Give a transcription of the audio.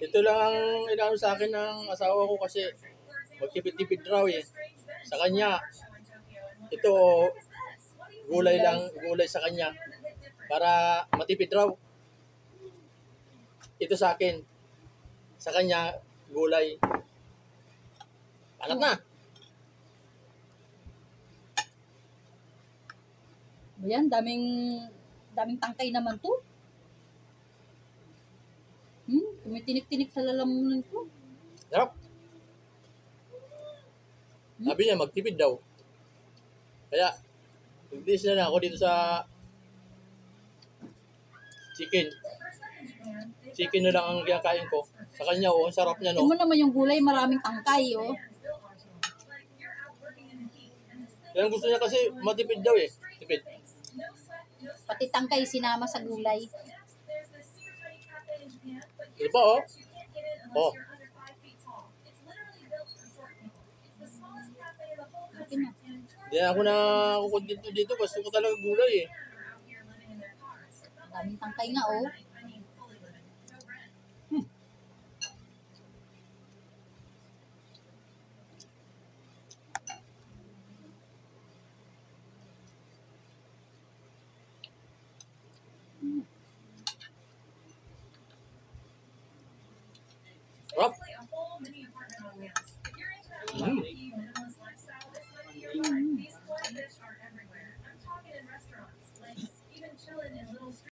Ito lang ang inaano sa akin ng asawa ko kasi magtipid-tipid raw eh. Sa kanya, ito gulay sa kanya para matipid raw. Ito sa akin, sa kanya gulay. Anak na. Ayan, daming tangkay naman to. Tumitinik-tinik sa lalamunan ko. Sarap. Sabi niya, magtipid daw. Kaya, nag-dis na ako dito sa chicken. Chicken na lang ang kinakain ko. Sa kanya, ang sarap niya, no? Tingnan mo naman yung gulay, maraming tangkay, oh. Yan gusto niya kasi matipid daw eh. Tipid. Pati tangkay sinama sa gulay. Ito pa, oh. Oh. Hindi ako na kukuntento dito. Gusto ko talaga gulay eh. Daming tangkay nga, oh. Sarap.